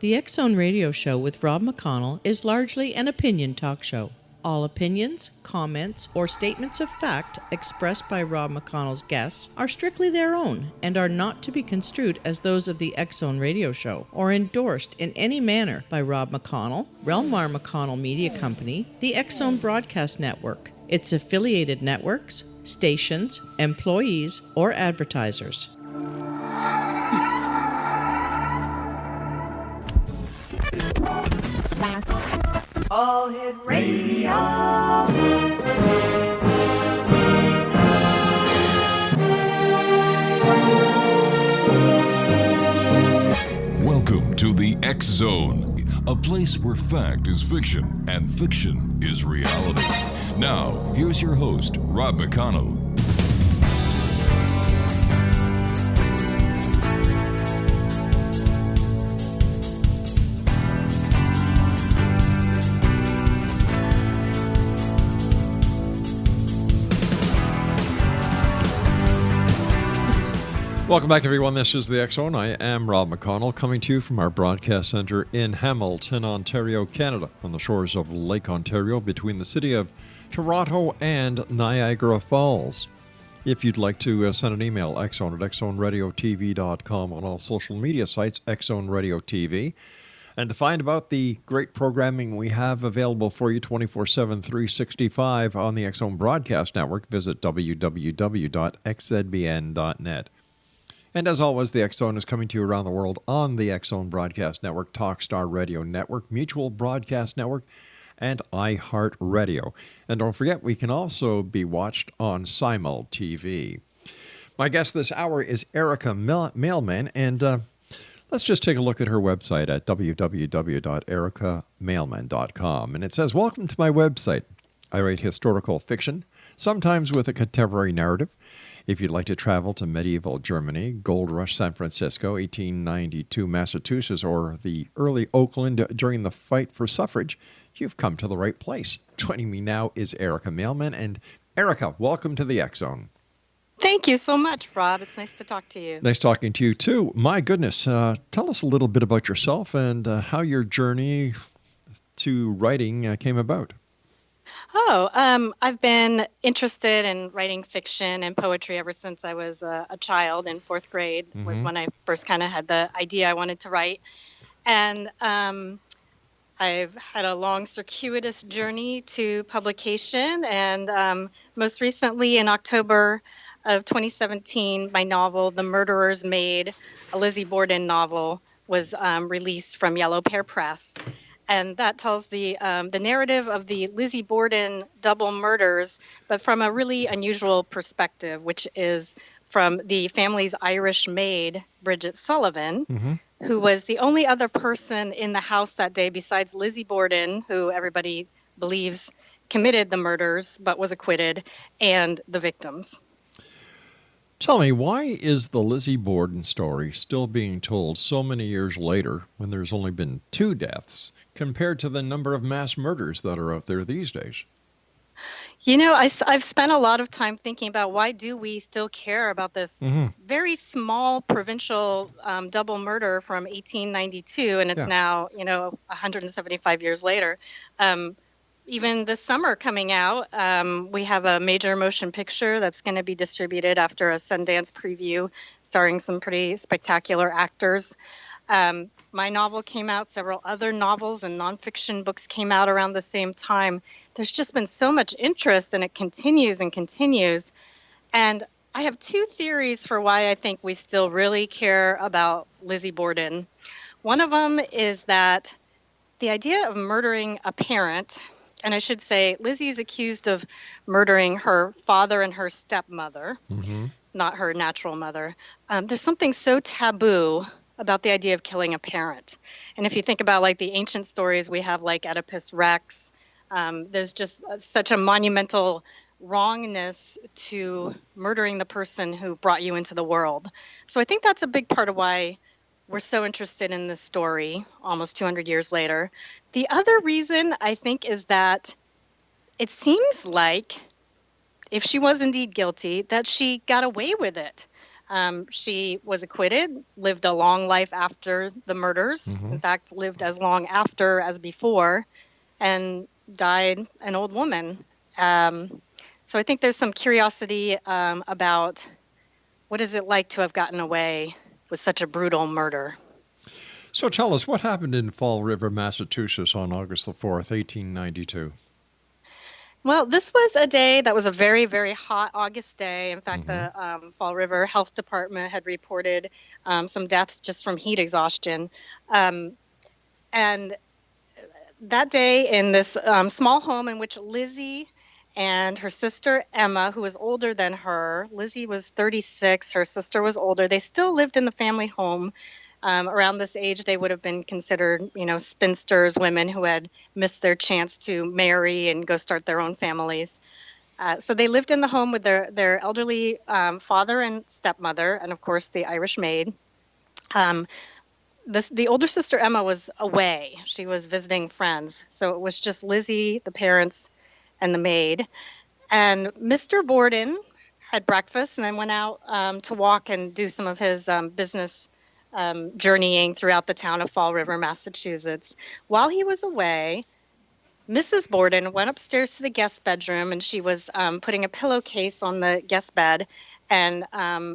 The X Zone Radio Show with Rob McConnell is largely an opinion talk show. All opinions, comments, or statements of fact expressed by Rob McConnell's guests are strictly their own and are not to be construed as those of the X Zone Radio Show or endorsed in any manner by Rob McConnell, Relmar McConnell Media Company, the X Zone Broadcast Network, its affiliated networks, stations, employees, or advertisers. All Hit Radio. Welcome to the X Zone, a place where fact is fiction and fiction is reality. Now, here's your host, Rob McConnell. Welcome back, everyone. This is the X Zone. I am Rob McConnell, coming to you from our broadcast center in Hamilton, Ontario, Canada, on the shores of Lake Ontario, between the city of Toronto and Niagara Falls. If you'd like to send an email, xzone at xzoneradiotv.com, on all social media sites, Xzone Radio TV. And to find about the great programming we have available for you 24/7, 365 on the X Zone Broadcast Network, visit www.xzbn.net. And as always, the X Zone is coming to you around the world on the X Zone Broadcast Network, Talkstar Radio Network, Mutual Broadcast Network, and iHeartRadio. And don't forget, we can also be watched on Simul TV. My guest this hour is Erika Mailman, and let's just take a look at her website at www.erikamailman.com. And it says, "Welcome to my website. I write historical fiction, sometimes with a contemporary narrative. If you'd like to travel to medieval Germany, Gold Rush San Francisco, 1892 Massachusetts, or the early Oakland during the fight for suffrage, you've come to the right place." Joining me now is Erika Mailman. And Erika, welcome to the X Zone. Thank you so much, Rob. It's nice to talk to you. Nice talking to you, too. My goodness, tell us a little bit about yourself and how your journey to writing came about. I've been interested in writing fiction and poetry ever since I was a child. In fourth grade was when I first kind of had the idea I wanted to write. And I've had a long, circuitous journey to publication. And most recently, in October of 2017, my novel, The Murderer's Maid, a Lizzie Borden novel, was released from Yellow Pear Press. And that tells the narrative of the Lizzie Borden double murders, but from a really unusual perspective, which is from the family's Irish maid, Bridget Sullivan, who was the only other person in the house that day besides Lizzie Borden, who everybody believes committed the murders but was acquitted, and the victims. Tell me, why is the Lizzie Borden story still being told so many years later when there's only been 2 deaths compared to the number of mass murders that are out there these days? You know, I've spent a lot of time thinking about why do we still care about this very small provincial double murder from 1892, and it's now, 175 years later. Even this summer coming out, we have a major motion picture that's going to be distributed after a Sundance preview starring some pretty spectacular actors. My novel came out, several other novels and nonfiction books came out around the same time. There's just been so much interest, and it continues and continues. And I have 2 theories for why I think we still really care about Lizzie Borden. One of them is that the idea of murdering a parent, and I should say Lizzie is accused of murdering her father and her stepmother, not her natural mother. There's something so taboo about the idea of killing a parent. And if you think about like the ancient stories we have, like Oedipus Rex, there's just such a monumental wrongness to murdering the person who brought you into the world. So I think that's a big part of why we're so interested in this story almost 200 years later. The other reason, I think, is that it seems like if she was indeed guilty, that she got away with it. She was acquitted, lived a long life after the murders. In fact, lived as long after as before, and died an old woman. So I think there's some curiosity about what is it like to have gotten away with such a brutal murder. So tell us, what happened in Fall River, Massachusetts on August the 4th, 1892? Well, this was a day that was a very, very hot August day. In fact, the Fall River Health Department had reported some deaths just from heat exhaustion. And that day, in this small home in which Lizzie and her sister Emma, who was older than her, Lizzie was 36, her sister was older, they still lived in the family home. Around this age, they would have been considered, spinsters, women who had missed their chance to marry and go start their own families. So they lived in the home with their elderly father and stepmother, and of course the Irish maid. The older sister Emma was away; she was visiting friends, so it was just Lizzie, the parents, and the maid. And Mr. Borden had breakfast and then went out to walk and do some of his business journeying throughout the town of Fall River, Massachusetts. While he was away, Mrs. Borden went upstairs to the guest bedroom, and she was putting a pillowcase on the guest bed and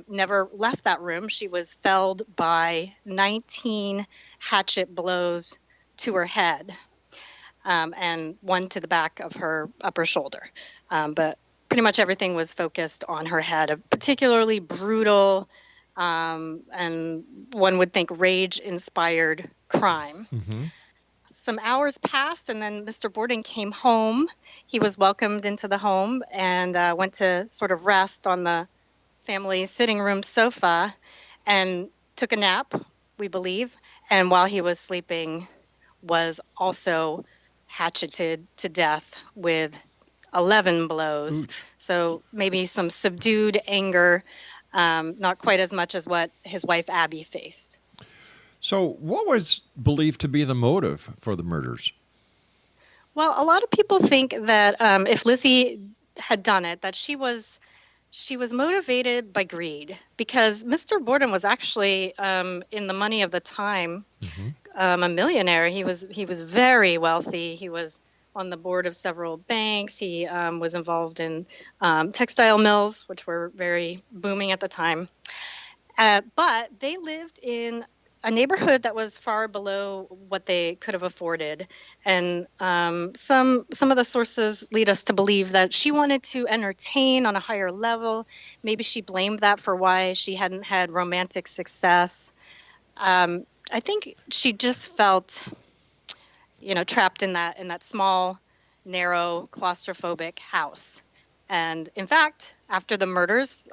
never left that room. She was felled by 19 hatchet blows to her head and one to the back of her upper shoulder. But pretty much everything was focused on her head, a particularly brutal and one would think rage-inspired crime. Some hours passed, and then Mr. Borden came home. He was welcomed into the home and went to sort of rest on the family sitting room sofa and took a nap, we believe. And while he was sleeping, was also hatcheted to death with 11 blows. So maybe some subdued anger, not quite as much as what his wife Abby faced. So what was believed to be the motive for the murders? Well, a lot of people think that if Lizzie had done it, that she was motivated by greed, because Mr. Borden was actually in the money of the time, a millionaire. He was very wealthy. He was on the board of several banks. He was involved in textile mills, which were very booming at the time. But they lived in a neighborhood that was far below what they could have afforded. And some of the sources lead us to believe that she wanted to entertain on a higher level. Maybe she blamed that for why she hadn't had romantic success. I think she just felt, trapped in that small, narrow, claustrophobic house. And in fact, after the murders,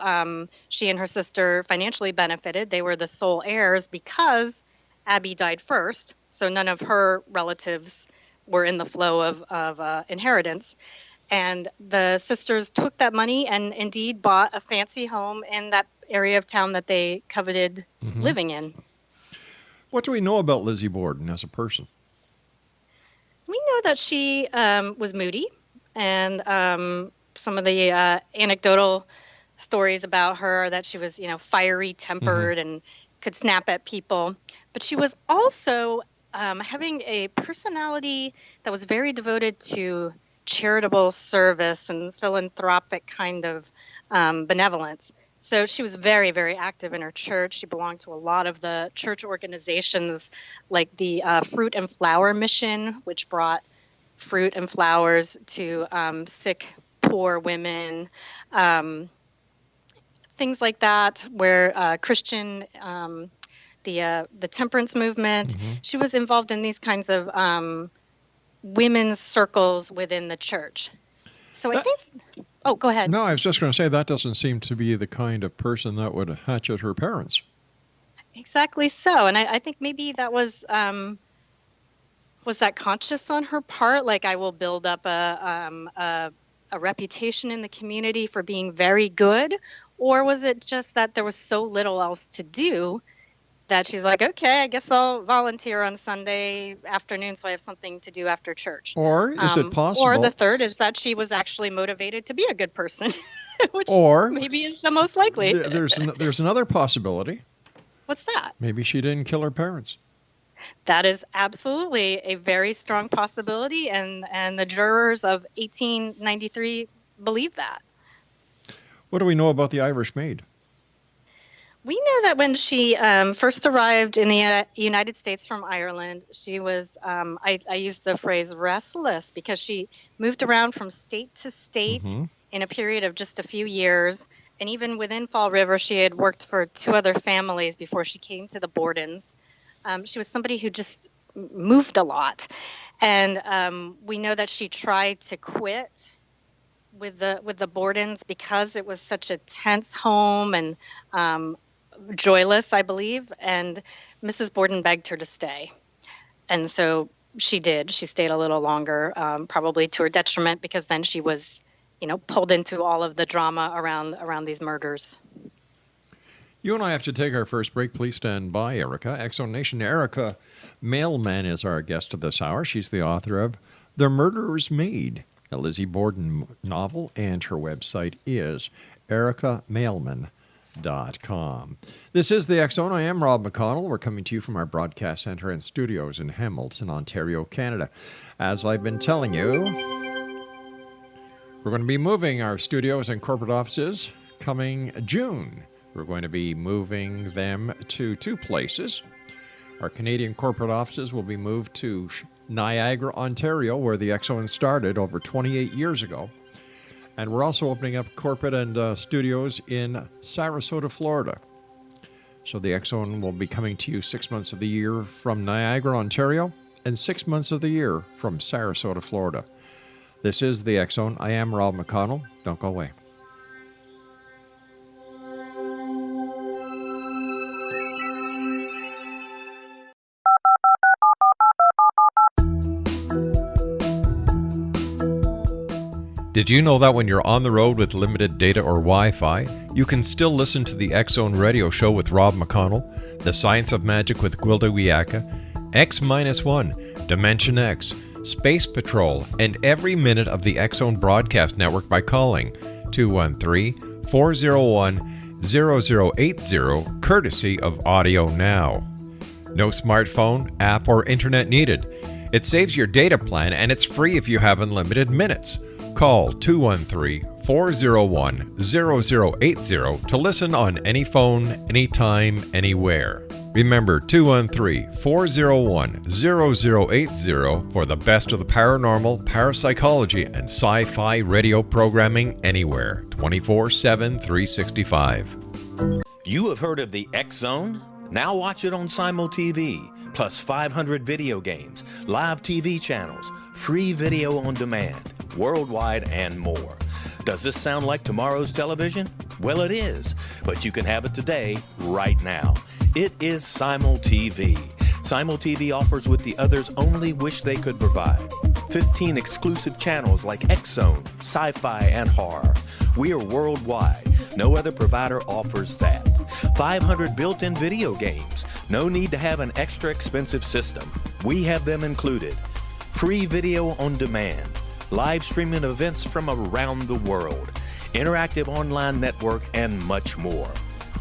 she and her sister financially benefited. They were the sole heirs because Abby died first. So none of her relatives were in the flow of inheritance. And the sisters took that money and indeed bought a fancy home in that area of town that they coveted living in. What do we know about Lizzie Borden as a person? We know that she was moody, and some of the anecdotal stories about her are that she was, fiery tempered and could snap at people. But she was also having a personality that was very devoted to charitable service and philanthropic kind of benevolence. So she was very, very active in her church. She belonged to a lot of the church organizations like the Fruit and Flower Mission, which brought fruit and flowers to sick, poor women, things like that, where Christian, the temperance movement. She was involved in these kinds of women's circles within the church. So I think... Oh, go ahead. No, I was just going to say that doesn't seem to be the kind of person that would hatchet her parents. Exactly so. And I think maybe that was that conscious on her part? Like, I will build up a reputation in the community for being very good? Or was it just that there was so little else to do that she's like, okay, I guess I'll volunteer on Sunday afternoon so I have something to do after church? Or is it possible? Or the third is that she was actually motivated to be a good person. which Or maybe is the most likely. there's another possibility. What's that? Maybe she didn't kill her parents. That is absolutely a very strong possibility, and the jurors of 1893 believe that. What do we know about the Irish Maid? We know that when she first arrived in the United States from Ireland, she was, I use the phrase restless, because she moved around from state to state in a period of just a few years. And even within Fall River, she had worked for 2 other families before she came to the Bordens. She was somebody who just moved a lot. And we know that she tried to quit with the Bordens because it was such a tense home and joyless, I believe. And Mrs. Borden begged her to stay. And so she did. She stayed a little longer, probably to her detriment, because then she was, pulled into all of the drama around these murders. You and I have to take our first break. Please stand by, Erika. X-Zone Nation. Erika Mailman is our guest of this hour. She's the author of The Murderer's Maid, a Lizzie Borden novel, and her website is erikamailman.com. This is the X-Zone. I am Rob McConnell. We're coming to you from our broadcast center and studios in Hamilton, Ontario, Canada. As I've been telling you, we're going to be moving our studios and corporate offices coming June. We're going to be moving them to 2 places. Our Canadian corporate offices will be moved to Niagara, Ontario, where the X-Zone started over 28 years ago. And we're also opening up corporate and studios in Sarasota, Florida. So the X-Zone will be coming to you 6 months of the year from Niagara, Ontario, and 6 months of the year from Sarasota, Florida. This is the X-Zone. I am Rob McConnell. Don't go away. Did you know that when you're on the road with limited data or Wi-Fi, you can still listen to the X-Zone radio show with Rob McConnell, The Science of Magic with Gwilda Wiyaka, X-1, Dimension X, Space Patrol, and every minute of the X-Zone broadcast network by calling 213-401-0080, courtesy of Audio Now. No smartphone, app, or internet needed. It saves your data plan, and it's free if you have unlimited minutes. Call 213-401-0080 to listen on any phone, anytime, anywhere. Remember, 213-401-0080 for the best of the paranormal, parapsychology, and sci-fi radio programming anywhere, 24/7, 365. You have heard of the X-Zone? Now watch it on Simul TV, plus 500 video games, live TV channels, free video on demand, worldwide, and more. Does this sound like tomorrow's television? Well, it is, but you can have it today, right now. It is Simul TV. Simul TV offers what the others only wish they could provide. 15 exclusive channels like X-Zone, sci-fi, and horror. We are worldwide. No other provider offers that. 500 built-in video games. No need to have an extra expensive system. We have them included. Free video on demand. Live streaming events from around the world. Interactive online network, and much more.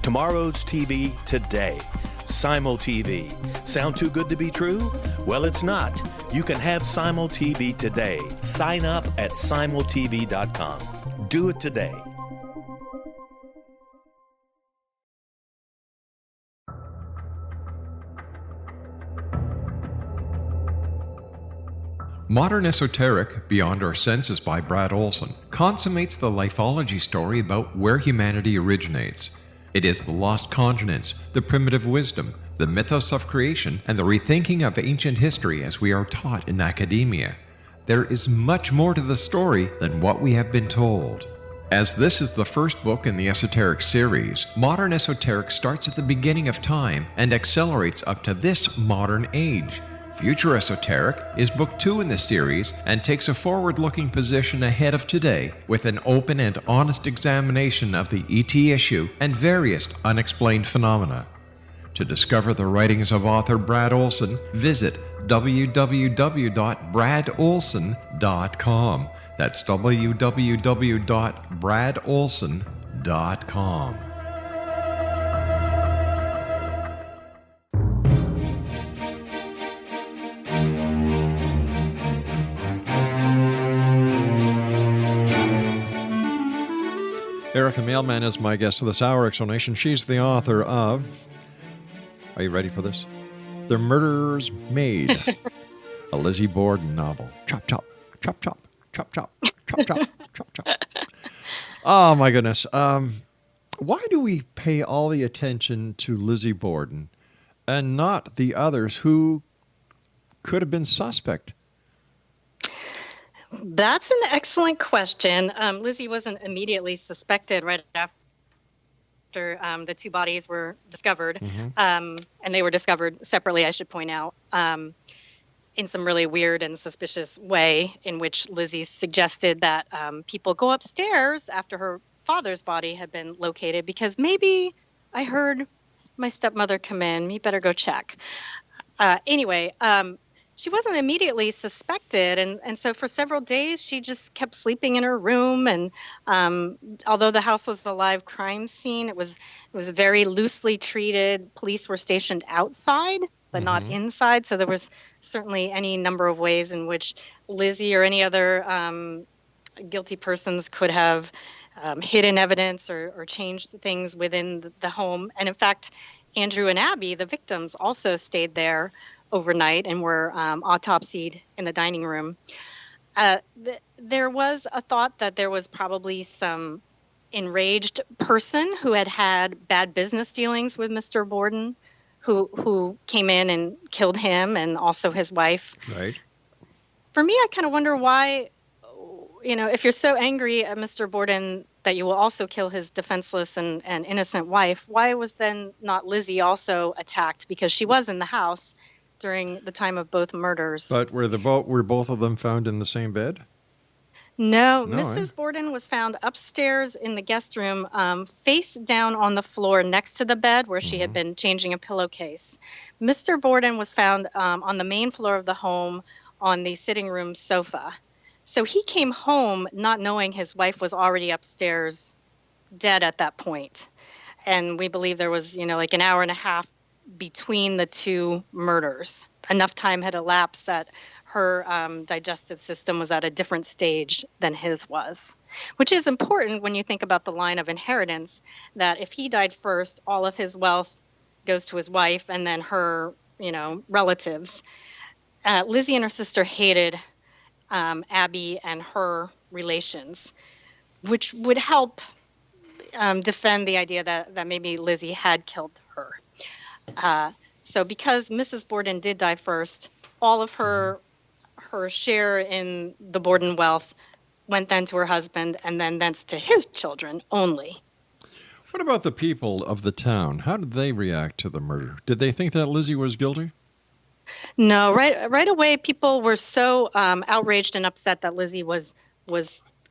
Tomorrow's TV today. Simul TV. Sound too good to be true? Well, it's not. You can have Simul TV today. Sign up at simultv.com. Do it today. Modern Esoteric, Beyond Our Senses by Brad Olson, consummates the lifeology story about where humanity originates. It is the lost continents, the primitive wisdom, the mythos of creation, and the rethinking of ancient history as we are taught in academia. There is much more to the story than what we have been told. As this is the first book in the Esoteric series, Modern Esoteric starts at the beginning of time and accelerates up to this modern age. Future Esoteric is book 2 in the series and takes a forward-looking position ahead of today with an open and honest examination of the ET issue and various unexplained phenomena. To discover the writings of author Brad Olson, visit www.bradolson.com. That's www.bradolson.com. Erika Mailman is my guest of this hour, Explanation. She's the author of, are you ready for this? The Murderer's Maid, a Lizzie Borden novel. Chop, chop, chop, chop, chop, chop, chop, chop, chop, chop. Oh, my goodness. Why do we pay all the attention to Lizzie Borden and not the others who could have been suspect? That's an excellent question. Lizzie wasn't immediately suspected right after the two bodies were discovered. And they were discovered separately, I should point out, in some really weird and suspicious way, in which Lizzie suggested that people go upstairs after her father's body had been located because maybe I heard my stepmother come in. You better go check. Anyway, she wasn't immediately suspected, and so for several days she just kept sleeping in her room. And although the house was a live crime scene, it was very loosely treated. Police were stationed outside, but not inside. So there was certainly any number of ways in which Lizzie or any other guilty persons could have hidden evidence or changed things within the home. And in fact, Andrew and Abby, the victims, also stayed there overnight and were autopsied in the dining room. There was a thought that there was probably some enraged person who had bad business dealings with Mr. Borden, who came in and killed him and also his wife. Right. For me, I kind of wonder why, if you're so angry at Mr. Borden that you will also kill his defenseless and innocent wife, why was then not Lizzie also attacked? Because she was in the house during the time of both murders. But were both of them found in the same bed? No, Mrs. Borden was found upstairs in the guest room, face down on the floor next to the bed where she had been changing a pillowcase. Mr. Borden was found on the main floor of the home on the sitting room sofa. So he came home not knowing his wife was already upstairs dead at that point. And we believe there was, like an hour and a half between the two murders. Enough time had elapsed that her digestive system was at a different stage than his was, which is important when you think about the line of inheritance, that if he died first, all of his wealth goes to his wife and then her, relatives. Lizzie and her sister hated Abby and her relations, which would help defend the idea that maybe Lizzie had killed her. So because Mrs. Borden did die first, all of her share in the Borden wealth went then to her husband and then thence to his children only. What about the people of the town? How did they react to the murder? Did they think that Lizzie was guilty? No, right away, people were so outraged and upset that Lizzie was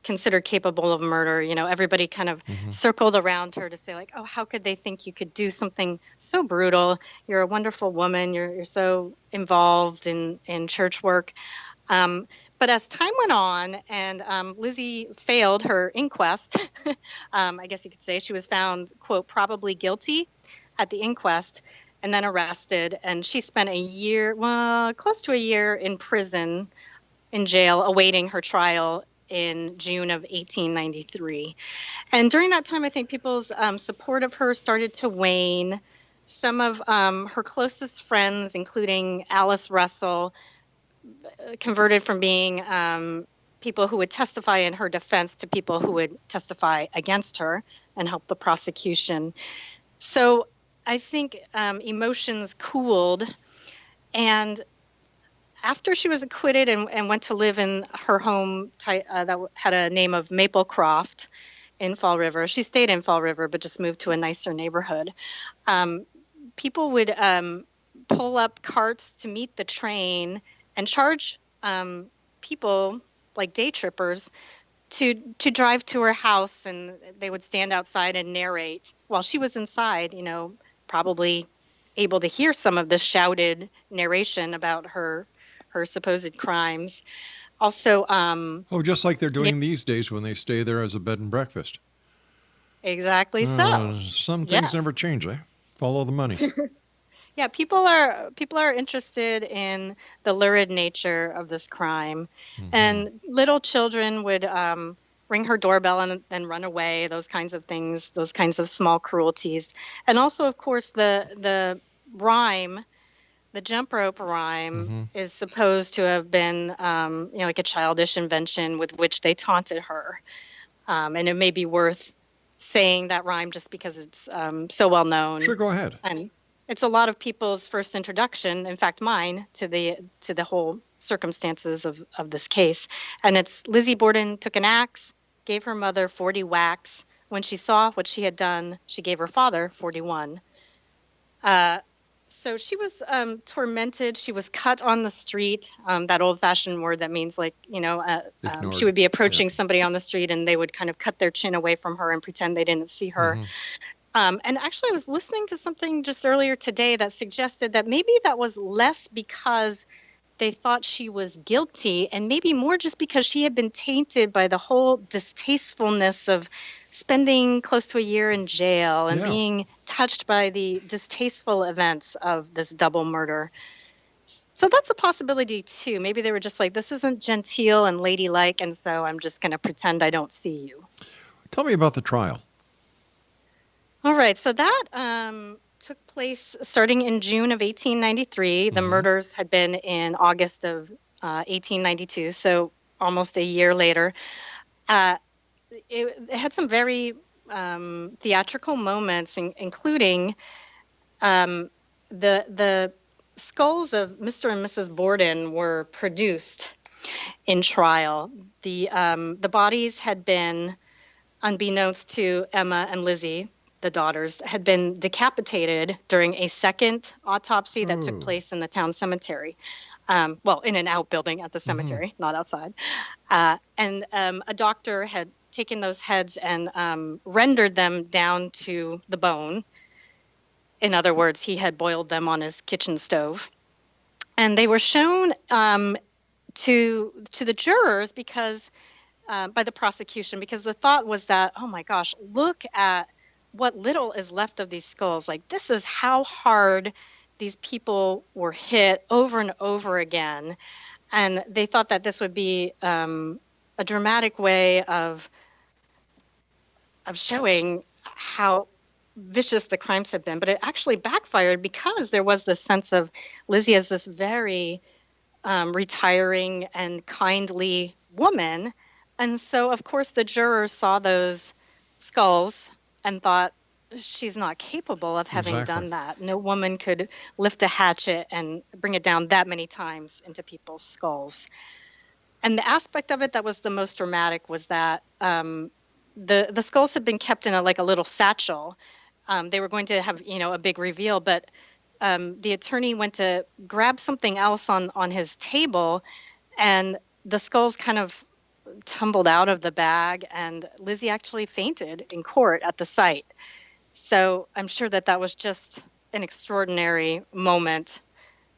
considered capable of murder. Everybody kind of circled around her to say, like, oh, how could they think you could do something so brutal? You're a wonderful woman. You're so involved in church work. But as time went on and Lizzie failed her inquest, I guess you could say, she was found, quote, probably guilty at the inquest and then arrested. And she spent close to a year in prison, in jail, awaiting her trial in June of 1893. And during that time, I think people's support of her started to wane. Some of her closest friends, including Alice Russell, converted from being people who would testify in her defense to people who would testify against her and help the prosecution. So I think emotions cooled, and after she was acquitted and went to live in her home that had a name of Maplecroft in Fall River, she stayed in Fall River but just moved to a nicer neighborhood. People would pull up carts to meet the train and charge people, like day trippers, to drive to her house, and they would stand outside and narrate while she was inside, probably able to hear some of the shouted narration about her supposed crimes. Also, just like they're doing these days when they stay there as a bed and breakfast. exactly so. Some things Yes. never change, eh? Follow the money. Yeah, people are interested in the lurid nature of this crime, and little children would ring her doorbell and then run away. Those kinds of things, those kinds of small cruelties, and also, of course, the rhyme, the jump rope rhyme, is supposed to have been like a childish invention with which they taunted her, and it may be worth saying that rhyme just because it's so well known. Sure, go ahead. And it's a lot of people's first introduction, in fact, mine, to the whole circumstances of this case. And it's Lizzie Borden took an axe, gave her mother 40 whacks. When she saw what she had done, she gave her father 41. So she was tormented. She was cut on the street, that old-fashioned word that means she would be approaching somebody on the street and they would kind of cut their chin away from her and pretend they didn't see her. And actually, I was listening to something just earlier today that suggested that maybe that was less because they thought she was guilty and maybe more just because she had been tainted by the whole distastefulness of spending close to a year in jail and being touched by the distasteful events of this double murder. So that's a possibility, too. Maybe they were just like, this isn't genteel and ladylike, and so I'm just going to pretend I don't see you. Tell me about the trial. All right, so that took place starting in June of 1893. The murders had been in August of 1892, so almost a year later. It had some very theatrical moments, including the skulls of Mr. and Mrs. Borden were produced in trial. The bodies had been, unbeknownst to Emma and Lizzie, the daughters, had been decapitated during a second autopsy that took place in the town cemetery. In an outbuilding at the cemetery, not outside. And a doctor had taken those heads and rendered them down to the bone. In other words, he had boiled them on his kitchen stove. And they were shown to the jurors because by the prosecution, because the thought was that, oh my gosh, look at what little is left of these skulls. Like, this is how hard these people were hit over and over again. And they thought that this would be a dramatic way of showing how vicious the crimes have been. But it actually backfired because there was this sense of Lizzie as this very retiring and kindly woman. And so, of course, the jurors saw those skulls and thought, she's not capable of having done that. No woman could lift a hatchet and bring it down that many times into people's skulls. And the aspect of it that was the most dramatic was that the skulls had been kept in a little satchel. They were going to have, a big reveal, but the attorney went to grab something else on his table, and the skulls kind of tumbled out of the bag, and Lizzie actually fainted in court at the site. So I'm sure that was just an extraordinary moment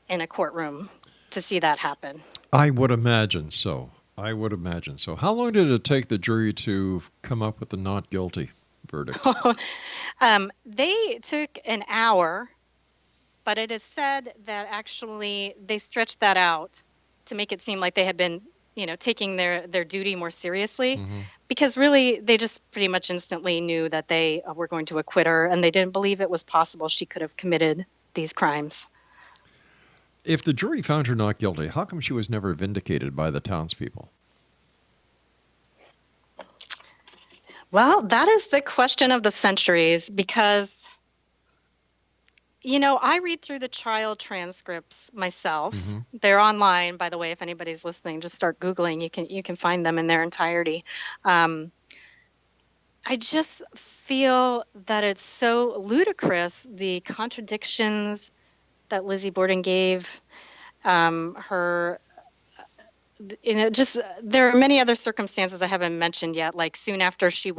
in a courtroom to see that happen. I would imagine so. How long did it take the jury to come up with the not guilty verdict? They took an hour, but it is said that actually they stretched that out to make it seem like they had been taking their duty more seriously, because really they just pretty much instantly knew that they were going to acquit her, and they didn't believe it was possible she could have committed these crimes. If the jury found her not guilty, how come she was never vindicated by the townspeople? Well, that is the question of the centuries, because I read through the trial transcripts myself. They're online, by the way. If anybody's listening, just start Googling. You can find them in their entirety. I just feel that it's so ludicrous, the contradictions that Lizzie Borden gave her. There are many other circumstances I haven't mentioned yet, like soon after she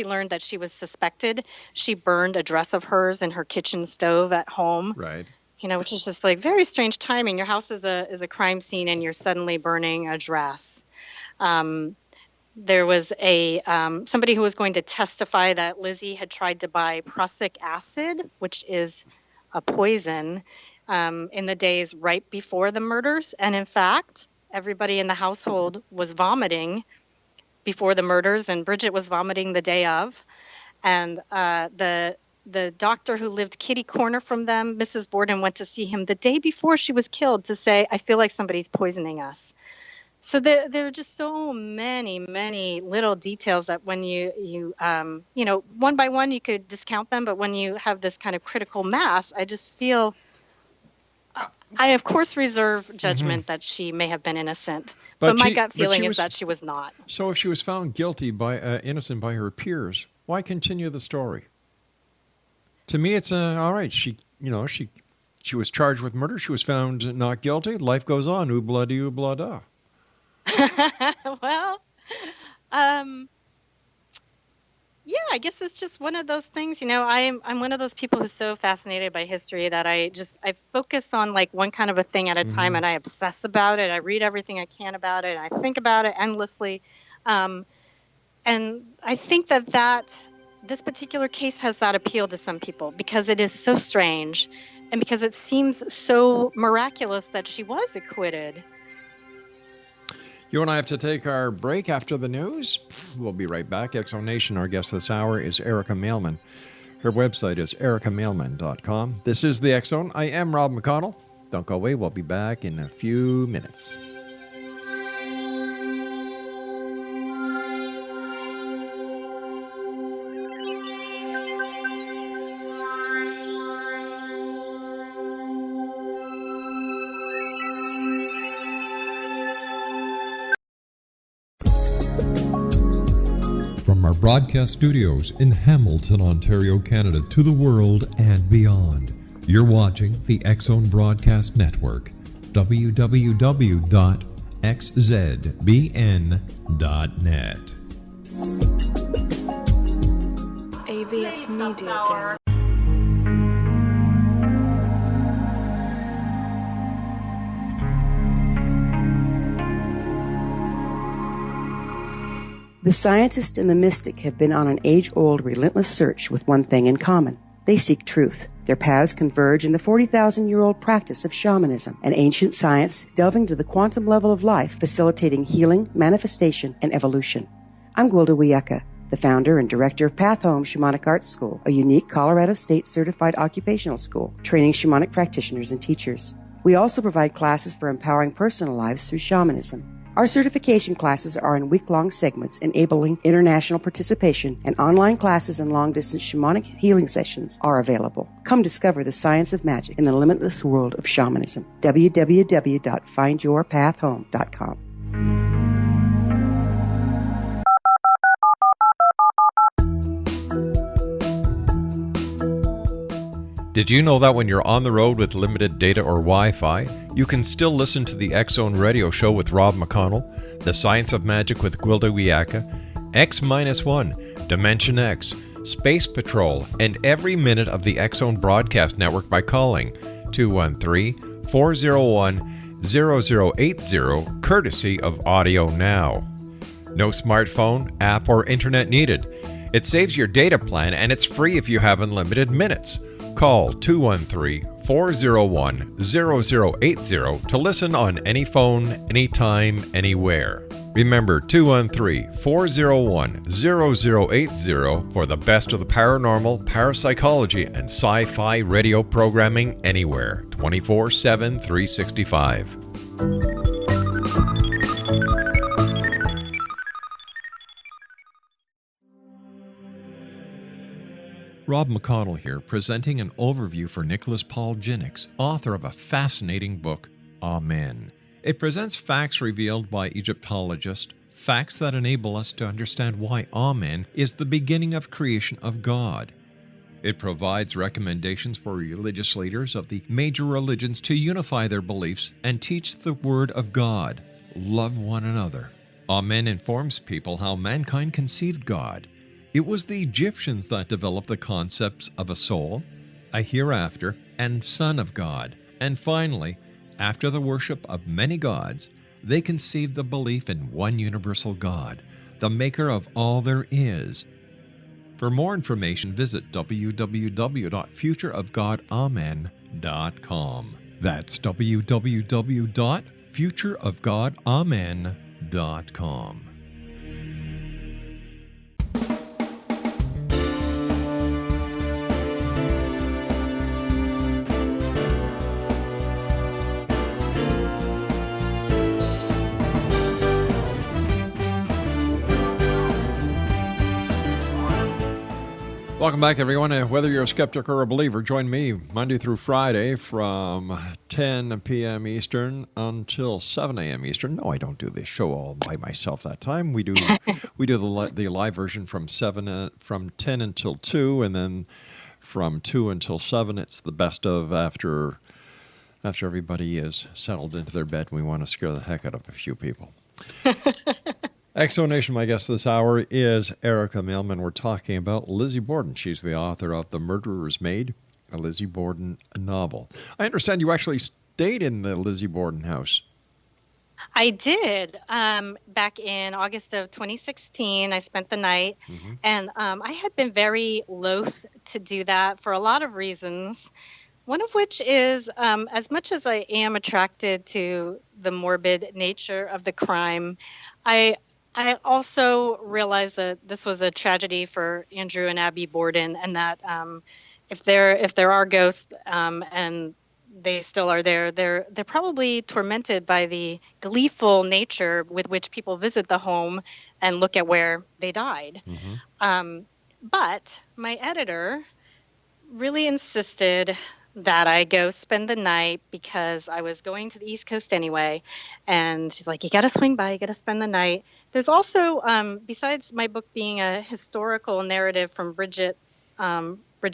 learned that she was suspected, she burned a dress of hers in her kitchen stove at home. Right. which is just like very strange timing. Your house is a crime scene and you're suddenly burning a dress. There was somebody who was going to testify that Lizzie had tried to buy prussic acid, which is a poison, in the days right before the murders. And in fact, everybody in the household was vomiting before the murders, and Bridget was vomiting the day of. And the doctor who lived kitty corner from them, Mrs. Borden, went to see him the day before she was killed to say, I feel like somebody's poisoning us. So there are just so many, many little details that when you one by one, you could discount them. But when you have this kind of critical mass, I just feel, I of course reserve judgment that she may have been innocent. But my gut feeling is that she was not. So if she was found guilty innocent by her peers, why continue the story? To me, it's all right. She was charged with murder. She was found not guilty. Life goes on. Oobla-dee, oobla-da. Well, yeah, I guess it's just one of those things. I'm one of those people who's so fascinated by history that I focus on like one kind of a thing at a time, and I obsess about it. I read everything I can about it. And I think about it endlessly, and I think that this particular case has that appeal to some people because it is so strange, and because it seems so miraculous that she was acquitted. You and I have to take our break after the news. We'll be right back. Exo Nation, our guest this hour is Erika Mailman. Her website is erikamailman.com. This is the X Zone. I am Rob McConnell. Don't go away. We'll be back in a few minutes. From our broadcast studios in Hamilton, Ontario, Canada, to the world and beyond, you're watching the X Zone Broadcast Network, www.xzbn.net. AVS Media Den. The scientist and the mystic have been on an age-old, relentless search with one thing in common. They seek truth. Their paths converge in the 40,000-year-old practice of shamanism, an ancient science delving to the quantum level of life, facilitating healing, manifestation, and evolution. I'm Gwilda Wiyaka, the founder and director of Path Home Shamanic Arts School, a unique Colorado State certified occupational school training shamanic practitioners and teachers. We also provide classes for empowering personal lives through shamanism. Our certification classes are in week-long segments enabling international participation, and online classes and long-distance shamanic healing sessions are available. Come discover the science of magic in the limitless world of shamanism. www.findyourpathhome.com. Did you know that when you're on the road with limited data or Wi-Fi, you can still listen to the X Zone Radio Show with Rob McConnell, The Science of Magic with Gwilda Wiyaka, X-1, Dimension X, Space Patrol, and every minute of the X Zone Broadcast Network by calling 213-401-0080, courtesy of Audio Now. No smartphone, app, or internet needed. It saves your data plan, and it's free if you have unlimited minutes. Call 213-401-0080 to listen on any phone, anytime, anywhere. Remember 213-401-0080 for the best of the paranormal, parapsychology, and sci-fi radio programming anywhere, 24/7, 365. Rob McConnell here, presenting an overview for Nicholas Paul Jennings, author of a fascinating book, Amen. It presents facts revealed by Egyptologists, facts that enable us to understand why Amen is the beginning of creation of God. It provides recommendations for religious leaders of the major religions to unify their beliefs and teach the Word of God. Love one another. Amen informs people how mankind conceived God. It was the Egyptians that developed the concepts of a soul, a hereafter, and Son of God. And finally, after the worship of many gods, they conceived the belief in one universal God, the maker of all there is. For more information, visit www.futureofgodamen.com. That's www.futureofgodamen.com. Welcome back, everyone. Whether you're a skeptic or a believer, join me Monday through Friday from 10 p.m. Eastern until 7 a.m. Eastern. No, I don't do this show all by myself that time. We do the live version from 10 until 2, and then from 2 until 7, it's the best of after everybody is settled into their bed. We want to scare the heck out of a few people. Exonation, my guest this hour is Erika Mailman. We're talking about Lizzie Borden. She's the author of The Murderer's Maid, a Lizzie Borden novel. I understand you actually stayed in the Lizzie Borden house. I did. Back in August of 2016, I spent the night, and I had been very loath to do that for a lot of reasons. One of which is, as much as I am attracted to the morbid nature of the crime, I also realized that this was a tragedy for Andrew and Abby Borden, and that if there are ghosts and they still are there, they're probably tormented by the gleeful nature with which people visit the home and look at where they died. But my editor really insisted that I go spend the night because I was going to the East Coast anyway. And she's like, you got to swing by, you got to spend the night. There's also, besides my book being a historical narrative from Bridget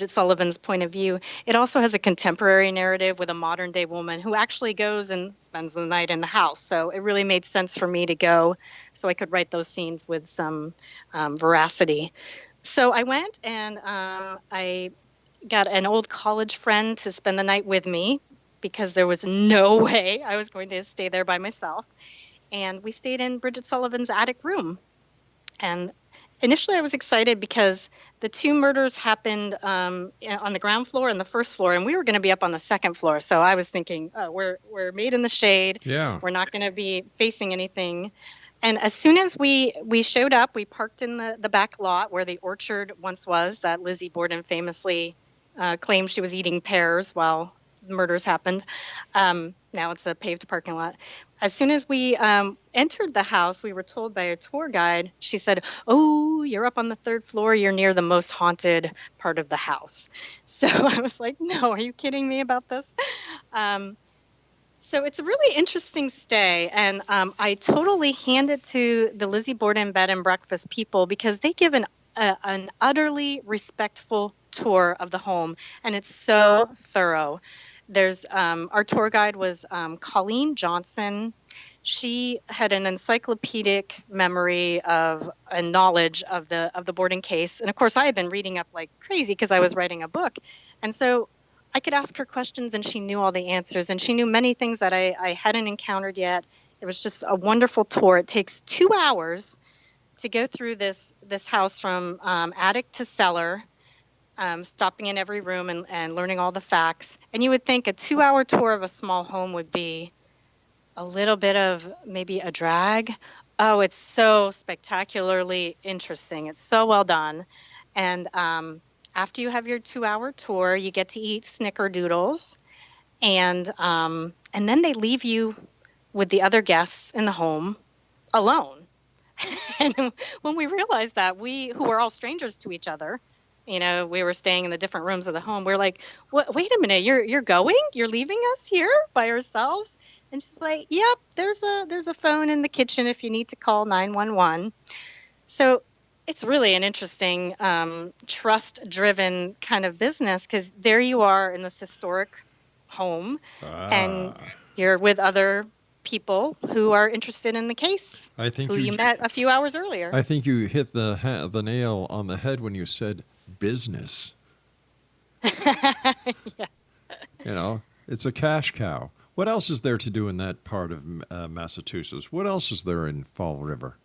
Sullivan's point of view, it also has a contemporary narrative with a modern day woman who actually goes and spends the night in the house. So it really made sense for me to go so I could write those scenes with some veracity. So I went and I got an old college friend to spend the night with me because there was no way I was going to stay there by myself. And we stayed in Bridget Sullivan's attic room. And initially I was excited because the two murders happened on the ground floor and the first floor, and we were going to be up on the second floor. So I was thinking, oh, we're made in the shade. Yeah. We're not going to be facing anything. And as soon as we showed up, we parked in the back lot where the orchard once was that Lizzie Borden famously claimed she was eating pears while murders happened. Now it's a paved parking lot. As soon as we entered the house, we were told by a tour guide, she said, oh, you're up on the third floor. You're near the most haunted part of the house. So I was like, no, are you kidding me about this? So it's a really interesting stay. And I totally hand it to the Lizzie Borden bed and breakfast people because they give an utterly respectful tour of the home, and it's so thorough. There's our tour guide was Colleen Johnson. She had an encyclopedic memory of and knowledge of the Borden case, and of course I had been reading up like crazy because I was writing a book, and so I could ask her questions, and she knew all the answers, and she knew many things that I hadn't encountered yet. It was just a wonderful tour. It takes 2 hours to go through this house from attic to cellar, stopping in every room and learning all the facts. And you would think a 2-hour tour of a small home would be a little bit of maybe a drag. Oh, it's so spectacularly interesting. It's so well done. And after you have your 2-hour tour, you get to eat snickerdoodles. And then they leave you with the other guests in the home alone. And when we realized that, we, who were all strangers to each other, we were staying in the different rooms of the home. We're like, what, wait a minute, you're going? You're leaving us here by ourselves? And she's like, yep, there's a phone in the kitchen if you need to call 911. So it's really an interesting, trust-driven kind of business because there you are in this historic home and you're with other people who are interested in the case, I think who you met a few hours earlier. I think you hit the nail on the head when you said business. Yeah. You know, it's a cash cow. What else is there to do in that part of Massachusetts? What else is there in Fall River?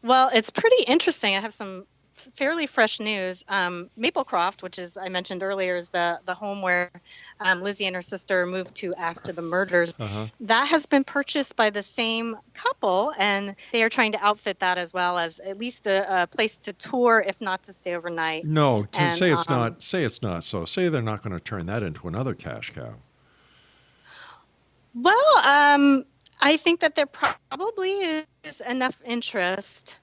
Well, it's pretty interesting. I have some fairly fresh news. Maplecroft, which is I mentioned earlier, is the home where Lizzie and her sister moved to after the murders. That has been purchased by the same couple, and they are trying to outfit that as well as at least a place to tour, if not to stay overnight. No, to And, say it's not. Say it's not so. Say they're not going to turn that into another cash cow. Well, I think that there probably is enough interest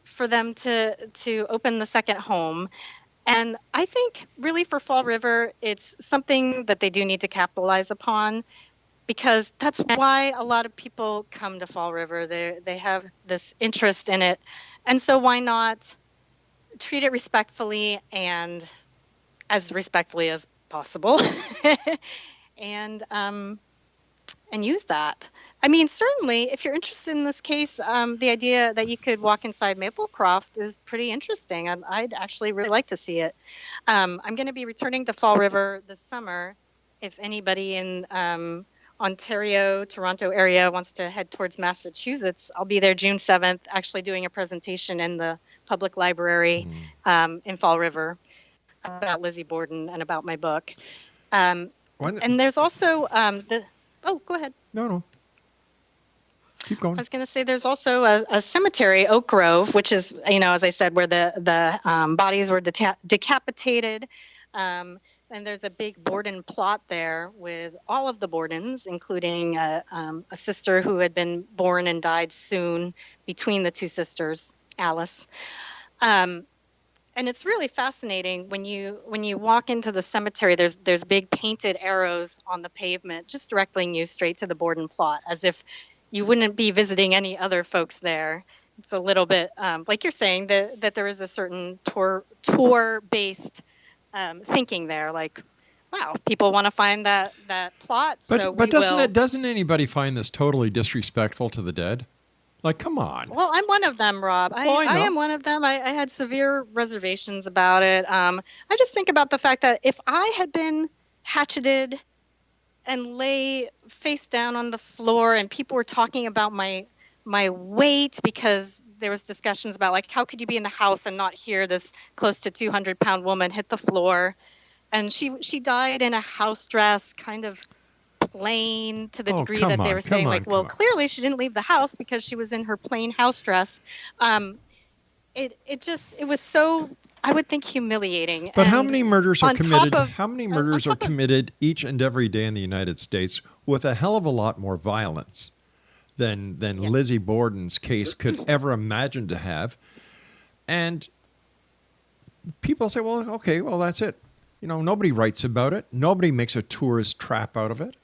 for them to open the second home. And I think really for Fall River, it's something that they do need to capitalize upon, because that's why a lot of people come to Fall River. They have this interest in it. And so why not treat it respectfully and as respectfully as possible and use that. I mean, certainly, if you're interested in this case, the idea that you could walk inside Maplecroft is pretty interesting. I'd actually really like to see it. I'm going to be returning to Fall River this summer. If anybody in Ontario, Toronto area wants to head towards Massachusetts, I'll be there June 7th, actually doing a presentation in the public library in Fall River about Lizzie Borden and about my book. And there's also Oh, go ahead. No. Keep going. I was going to say there's also a cemetery, Oak Grove, which is, as I said, where the bodies were decapitated. And there's a big Borden plot there with all of the Bordens, including a sister who had been born and died soon between the two sisters, Alice. And it's really fascinating when you walk into the cemetery. There's big painted arrows on the pavement, just directing you straight to the Borden plot, as if you wouldn't be visiting any other folks there. It's a little bit like you're saying that there is a certain tour based thinking there. Like, wow, people want to find that plot. But doesn't anybody find this totally disrespectful to the dead? Like, come on. Well, I'm one of them, Rob. I am one of them. I had severe reservations about it. I just think about the fact that if I had been hatcheted and lay face down on the floor and people were talking about my weight, because there was discussions about, like, how could you be in the house and not hear this close to 200-pound woman hit the floor? And she died in a house dress, kind of plain, to the degree that they were saying, like, well, clearly she didn't leave the house because she was in her plain house dress. It was so, I would think, humiliating. But how many murders are committed? How many murders are committed each and every day in the United States with a hell of a lot more violence than Lizzie Borden's case could ever imagine to have? And people say, well, okay, well, that's it. Nobody writes about it. Nobody makes a tourist trap out of it.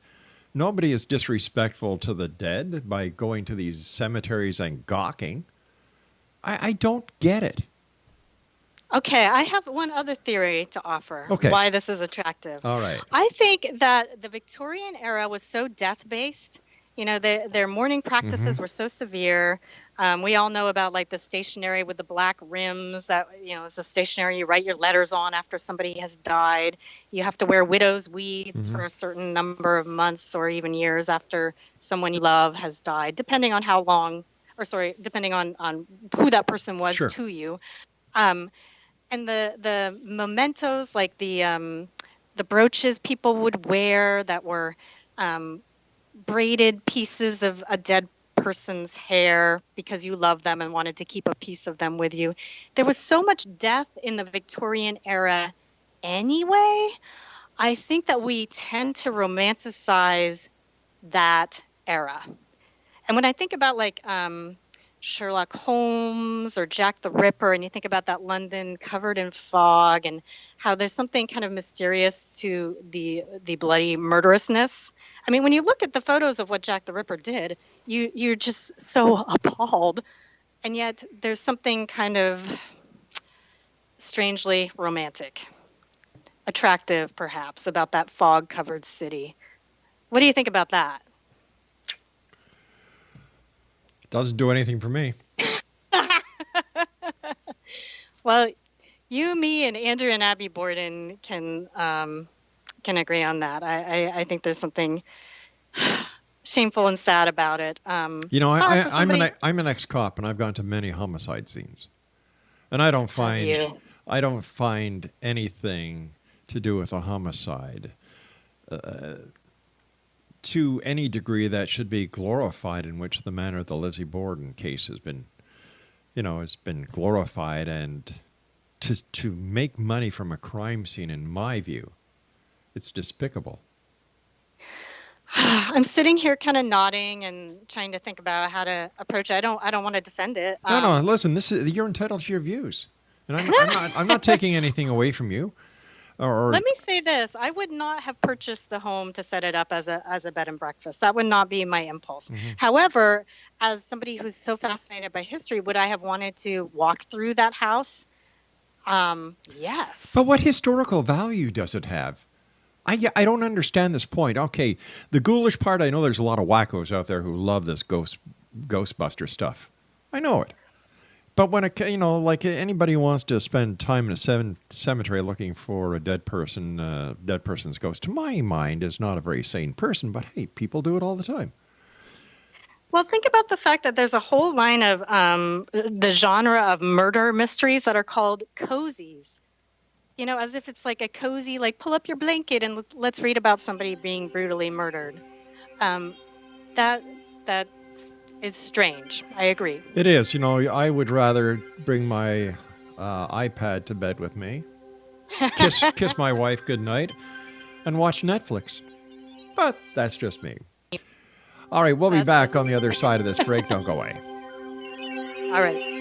Nobody is disrespectful to the dead by going to these cemeteries and gawking. I don't get it. Okay, I have one other theory to offer. Okay. Why this is attractive. All right. I think that the Victorian era was so death-based. Their mourning practices were so severe. We all know about, like, the stationery with the black rims that, is a stationery you write your letters on after somebody has died. You have to wear widow's weeds for a certain number of months or even years after someone you love has died, depending on depending on who that person was to you. And the mementos, like the brooches people would wear that were braided pieces of a dead person's hair because you love them and wanted to keep a piece of them with you. There was so much death in the Victorian era anyway. I think that we tend to romanticize that era. And when I think about, like, Sherlock Holmes or Jack the Ripper, and you think about that London covered in fog and how there's something kind of mysterious to the bloody murderousness. I mean, when you look at the photos of what Jack the Ripper did, you're just so appalled. And yet there's something kind of strangely romantic, attractive perhaps, about that fog-covered city. What do you think about that? Doesn't do anything for me. Well, You, me, and Andrew and Abby Borden can agree on that. I think there's something shameful and sad about it. I'm an ex-cop, and I've gone to many homicide scenes, and I don't find anything to do with a homicide to any degree that should be glorified, in which the manner of the Lizzie Borden case has been glorified, and to make money from a crime scene, in my view, it's despicable. I'm sitting here kind of nodding and trying to think about how to approach it. I don't want to defend it. No, listen, you're entitled to your views, and I'm not taking anything away from you. Let me say this: I would not have purchased the home to set it up as a bed and breakfast. That would not be my impulse. Mm-hmm. However, as somebody who's so fascinated by history, would I have wanted to walk through that house? Yes. But what historical value does it have? I don't understand this point. Okay, the ghoulish part, I know there's a lot of wackos out there who love this Ghostbuster stuff. I know it. But when like anybody who wants to spend time in a cemetery looking for a dead person's ghost, to my mind, is not a very sane person. But hey, people do it all the time. Well, think about the fact that there's a whole line of the genre of murder mysteries that are called cozies. As if it's like a cozy, like pull up your blanket and let's read about somebody being brutally murdered. That is strange. I agree. It is. I would rather bring my iPad to bed with me, kiss my wife goodnight, and watch Netflix. But that's just me. All right, we'll be back on the other side of this break. Don't go away. All right.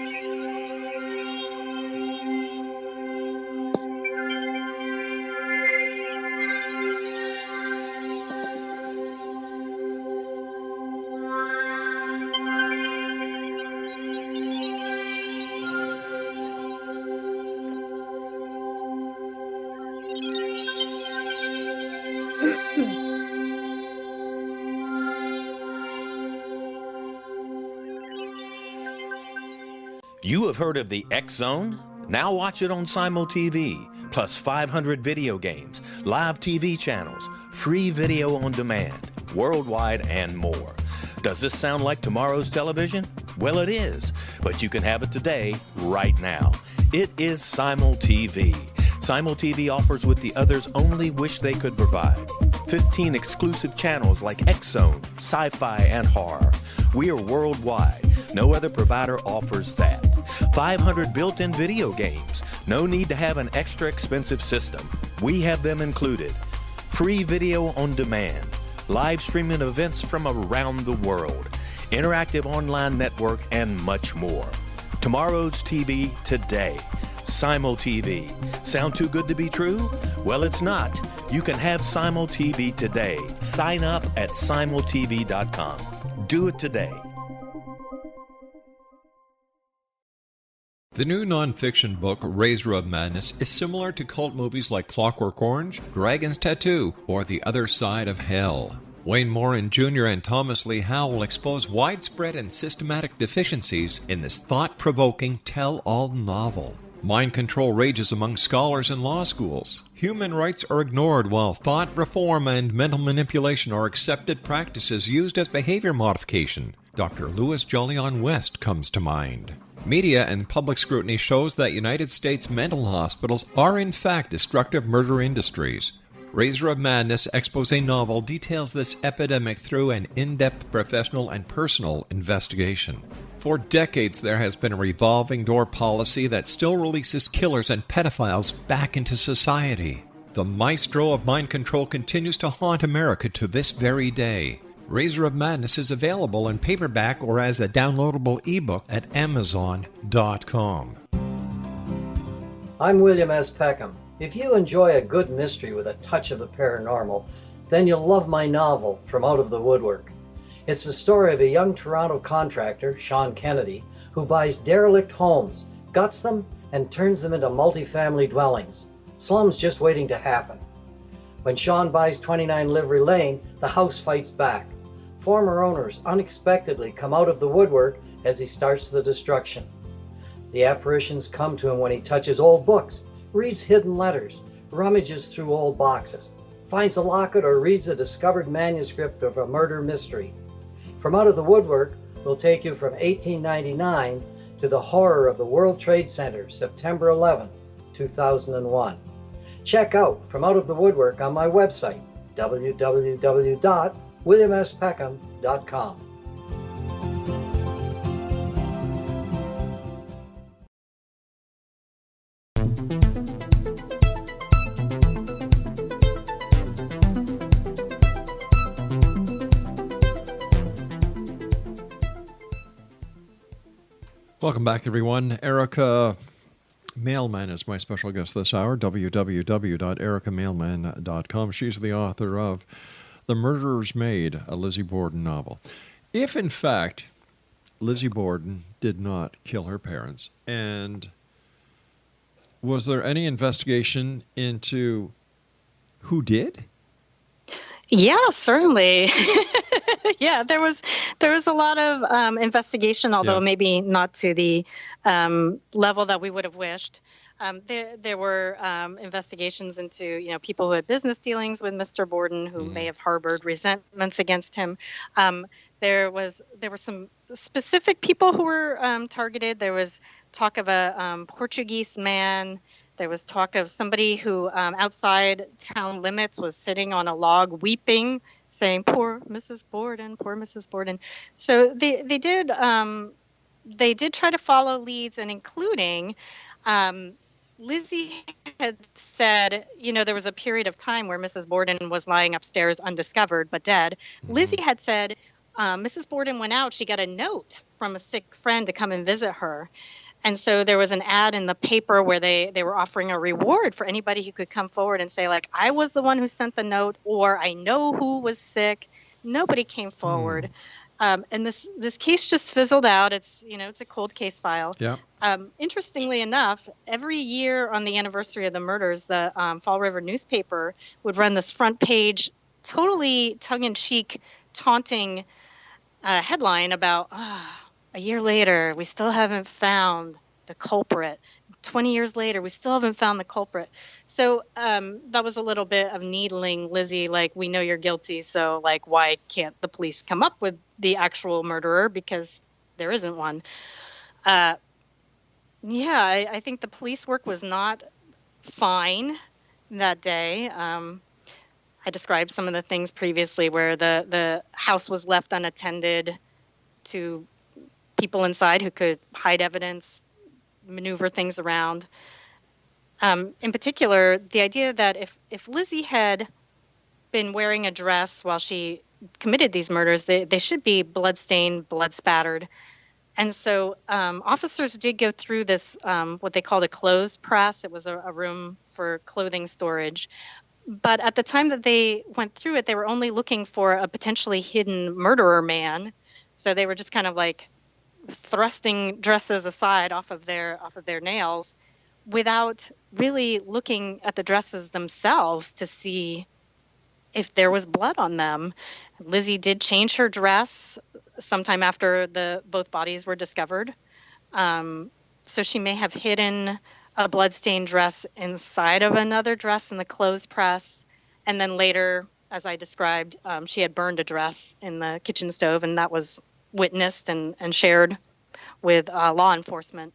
You have heard of the X Zone? Now watch it on Simul TV, plus 500 video games, live TV channels, free video on demand, worldwide, and more. Does this sound like tomorrow's television? Well, it is, but you can have it today, right now. It is Simul TV. Simul TV offers what the others only wish they could provide. 15 exclusive channels like X Zone, sci-fi, and horror. We are worldwide. No other provider offers that. 500 built-in video games. No need to have an extra expensive system. We have them included. Free video on demand. Live streaming events from around the world. Interactive online network, and much more. Tomorrow's TV today. Simul TV. Sound too good to be true? Well, it's not. You can have Simul TV today. Sign up at simultv.com. Do it today. The new nonfiction book, Razor of Madness, is similar to cult movies like Clockwork Orange, Dragon's Tattoo, or The Other Side of Hell. Wayne Morin Jr. and Thomas Lee Howell expose widespread and systematic deficiencies in this thought-provoking tell-all novel. Mind control rages among scholars in law schools. Human rights are ignored while thought reform and mental manipulation are accepted practices used as behavior modification. Dr. Louis Jolyon West comes to mind. Media and public scrutiny shows that United States mental hospitals are in fact destructive murder industries. Razor of Madness expose novel details this epidemic through an in-depth professional and personal investigation. For decades, there has been a revolving door policy that still releases killers and pedophiles back into society. The maestro of mind control continues to haunt America to this very day. Razor of Madness is available in paperback or as a downloadable ebook at Amazon.com. I'm William S. Peckham. If you enjoy a good mystery with a touch of the paranormal, then you'll love my novel, From Out of the Woodwork. It's the story of a young Toronto contractor, Sean Kennedy, who buys derelict homes, guts them, and turns them into multifamily dwellings. Slums just waiting to happen. When Sean buys 29 Livery Lane, the house fights back. Former owners unexpectedly come out of the woodwork as he starts the destruction. The apparitions come to him when he touches old books, reads hidden letters, rummages through old boxes, finds a locket, or reads a discovered manuscript of a murder mystery. From Out of the Woodwork will take you from 1899 to the horror of the World Trade Center, September 11, 2001. Check out From Out of the Woodwork on my website, www.williamspeckham.com. Welcome back, everyone. Erika Mailman is my special guest this hour, www.erikamailman.com. She's the author of The Murderer's Maid, a Lizzie Borden novel. If, in fact, Lizzie Borden did not kill her parents, and was there any investigation into who did? Yeah, certainly. Yeah, there was a lot of investigation, although maybe not to the level that we would have wished. There were investigations into people who had business dealings with Mr. Borden who may have harbored resentments against him. There were some specific people who were targeted. There was talk of a Portuguese man. There was talk of somebody who outside town limits was sitting on a log weeping, saying, "Poor Mrs. Borden, poor Mrs. Borden." So they did try to follow leads, and including Lizzie had said, there was a period of time where Mrs. Borden was lying upstairs undiscovered but dead. Lizzie had said Mrs. Borden went out. She got a note from a sick friend to come and visit her. And so there was an ad in the paper where they were offering a reward for anybody who could come forward and say, like, I was the one who sent the note, or I know who was sick. Nobody came forward. And this case just fizzled out. It's a cold case file. Yeah. Interestingly enough, every year on the anniversary of the murders, the Fall River newspaper would run this front page, totally tongue-in-cheek, taunting headline about, a year later, we still haven't found the culprit. 20 years later, we still haven't found the culprit. So that was a little bit of needling Lizzie, like, we know you're guilty, so, like, why can't the police come up with the actual murderer? Because there isn't one. I think the police work was not fine that day. I described some of the things previously where the house was left unattended to people inside who could hide evidence, maneuver things around. In particular, the idea that if Lizzie had been wearing a dress while she committed these murders, they should be blood-stained, blood-spattered. And so officers did go through this, what they called a clothes press. It was a room for clothing storage. But at the time that they went through it, they were only looking for a potentially hidden murderer man. So they were just kind of like thrusting dresses aside off of their nails without really looking at the dresses themselves to see if there was blood on them. Lizzie did change her dress sometime after both bodies were discovered. So she may have hidden a bloodstained dress inside of another dress in the clothes press. And then later, as I described, she had burned a dress in the kitchen stove, and that was witnessed and shared with law enforcement.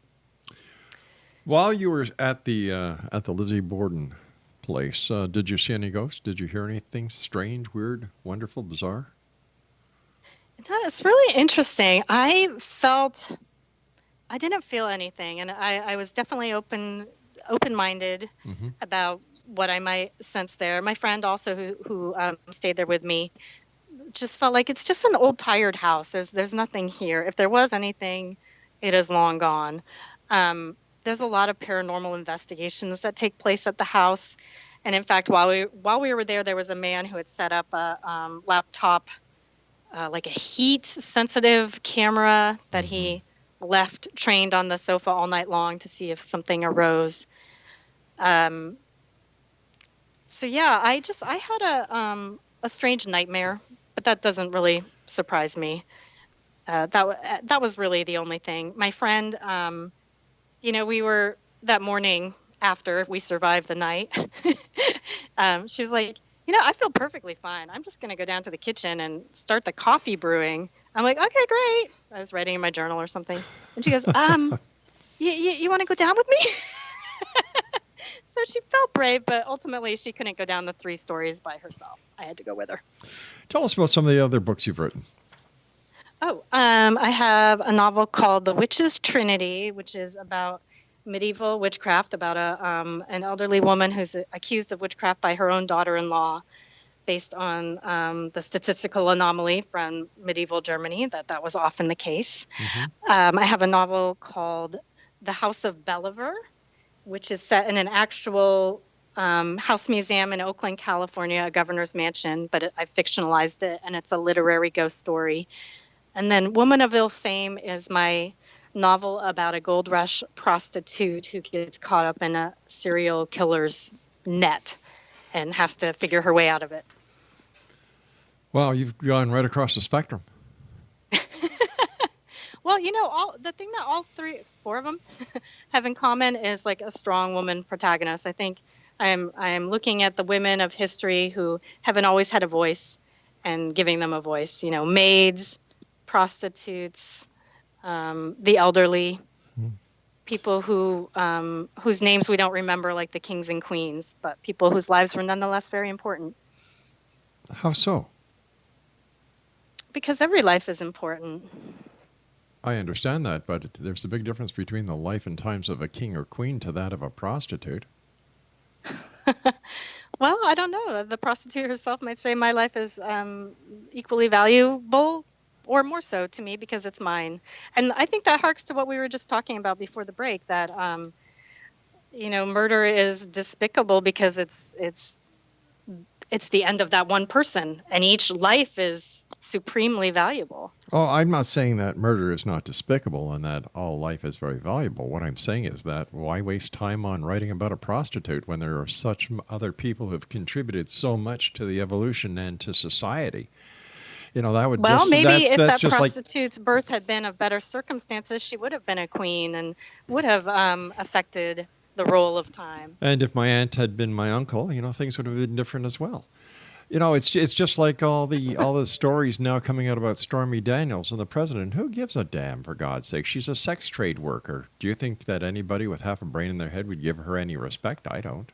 While you were at the Lizzie Borden place, did you see any ghosts? Did you hear anything strange, weird, wonderful, bizarre? That's really interesting. I didn't feel anything, and I was definitely open-minded about what I might sense there. My friend also who stayed there with me just felt like it's just an old tired house. There's nothing here. If there was anything, it is long gone. There's a lot of paranormal investigations that take place at the house. And in fact, while we were there was a man who had set up a laptop, like a heat sensitive camera that he left trained on the sofa all night long to see if something arose. So yeah, I had a strange nightmare, but that doesn't really surprise me. That was really the only thing. My friend we were that morning after we survived the night. She was like, I feel perfectly fine. I'm just going to go down to the kitchen and start the coffee brewing. I'm like, okay, great. I was writing in my journal or something. And she goes, you want to go down with me? So she felt brave, but ultimately she couldn't go down the 3 stories by herself. I had to go with her. Tell us about some of the other books you've written. Oh, I have a novel called The Witch's Trinity, which is about medieval witchcraft, about an elderly woman who's accused of witchcraft by her own daughter-in-law, based on the statistical anomaly from medieval Germany, that was often the case. Mm-hmm. I have a novel called The House of Believer, which is set in an actual house museum in Oakland, California, a governor's mansion, but I fictionalized it, and it's a literary ghost story. And then Woman of Ill Fame is my novel about a gold rush prostitute who gets caught up in a serial killer's net and has to figure her way out of it. Wow, you've gone right across the spectrum. Well, the thing that all 4 of them have in common is like a strong woman protagonist. I think I'm looking at the women of history who haven't always had a voice and giving them a voice. Maids, prostitutes, the elderly, people whose names we don't remember, like the kings and queens, but people whose lives were nonetheless very important. How so? Because every life is important. I understand that, but there's a big difference between the life and times of a king or queen to that of a prostitute. Well, I don't know. The prostitute herself might say my life is equally valuable or more so to me because it's mine. And I think that harks to what we were just talking about before the break, that, murder is despicable because it's the end of that one person, and each life is supremely valuable. Oh, I'm not saying that murder is not despicable and that all life is very valuable. What I'm saying is that why waste time on writing about a prostitute when there are such other people who have contributed so much to the evolution and to society? That would maybe if that prostitute's birth had been of better circumstances, she would have been a queen and would have affected the roll of time. And if my aunt had been my uncle, things would have been different as well. It's just like all the stories now coming out about Stormy Daniels and the president. Who gives a damn, for God's sake? She's a sex trade worker. Do you think that anybody with half a brain in their head would give her any respect? I don't.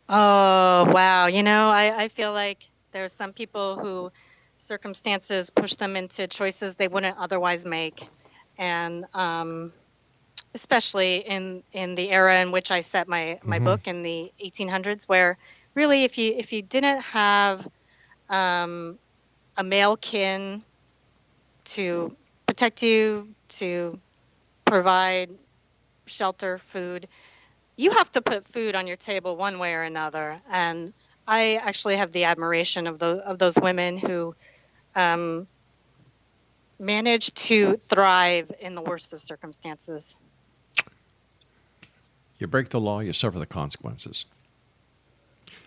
Oh, wow. I feel like there's some people who circumstances push them into choices they wouldn't otherwise make. And especially in the era in which I set my book in the 1800s, where really, if you didn't have a male kin to protect you, to provide shelter, food, you have to put food on your table one way or another. And I actually have the admiration of those women who managed to thrive in the worst of circumstances. You break the law, you suffer the consequences.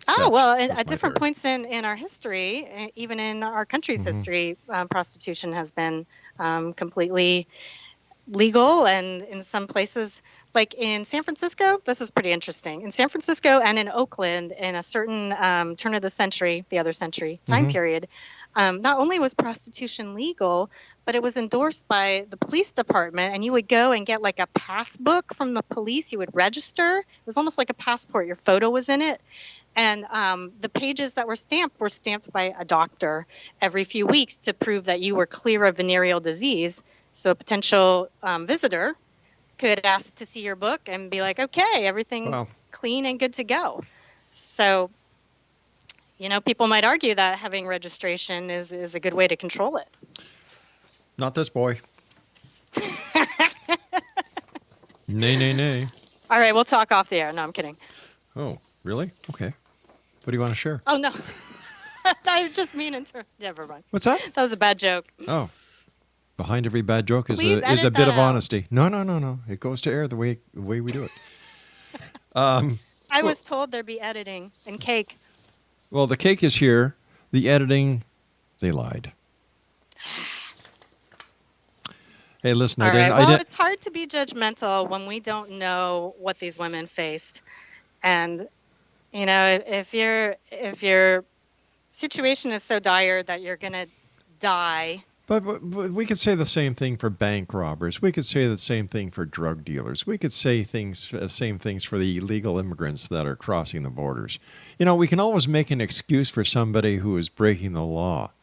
At different points in our history, even in our country's history, prostitution has been completely legal. And in some places, like in San Francisco, this is pretty interesting. In San Francisco and in Oakland, in a certain turn of the other century time period, not only was prostitution legal, but it was endorsed by the police department. And you would go and get like a pass book from the police. You would register. It was almost like a passport. Your photo was in it. And the pages that were stamped by a doctor every few weeks to prove that you were clear of venereal disease. So a potential visitor could ask to see your book and be like, okay, everything's clean and good to go. So, people might argue that having registration is a good way to control it. Not this boy. Nay. All right, we'll talk off the air. No, I'm kidding. Oh, really? Okay. What do you want to share? Oh, no. I just mean never mind. What's that? That was a bad joke. Oh. Behind every bad joke is Please a bit of out. honesty. No. It goes to air the way we do it. I was told there'd be editing and cake. Well, the cake is here. The editing, they lied. Hey, listen, All I didn't. right. Well, it's hard to be judgmental when we don't know what these women faced. And, you know, if your situation is so dire that you're going to die. But we could say the same thing for bank robbers. We could say the same thing for drug dealers. We could say same things for the illegal immigrants that are crossing the borders. You know, we can always make an excuse for somebody who is breaking the law.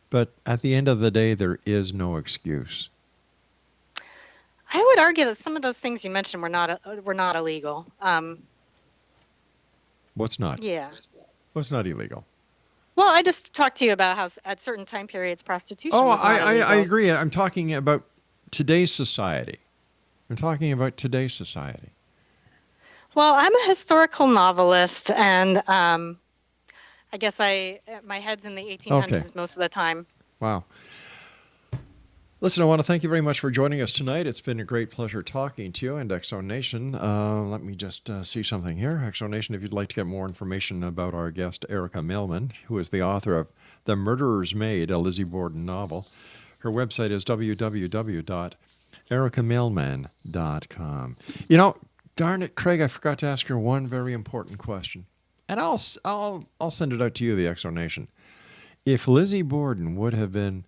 But at the end of the day, there is no excuse. I would argue that some of those things you mentioned were not illegal. What's not? Yeah. What's not illegal? Well, I just talked to you about how at certain time periods prostitution was not illegal. I agree. I'm talking about today's society. Well, I'm a historical novelist, and I guess my head's in the 1800s most of the time. Wow. Listen, I want to thank you very much for joining us tonight. It's been a great pleasure talking to you and X-Zone Nation. Let me just see something here. X-Zone Nation, if you'd like to get more information about our guest, Erika Mailman, who is the author of The Murderer's Maid, a Lizzie Borden novel, her website is www.erikamailman.com. You know, darn it, Craig, I forgot to ask her one very important question. And I'll send it out to you, the X-Zone Nation. If Lizzie Borden would have been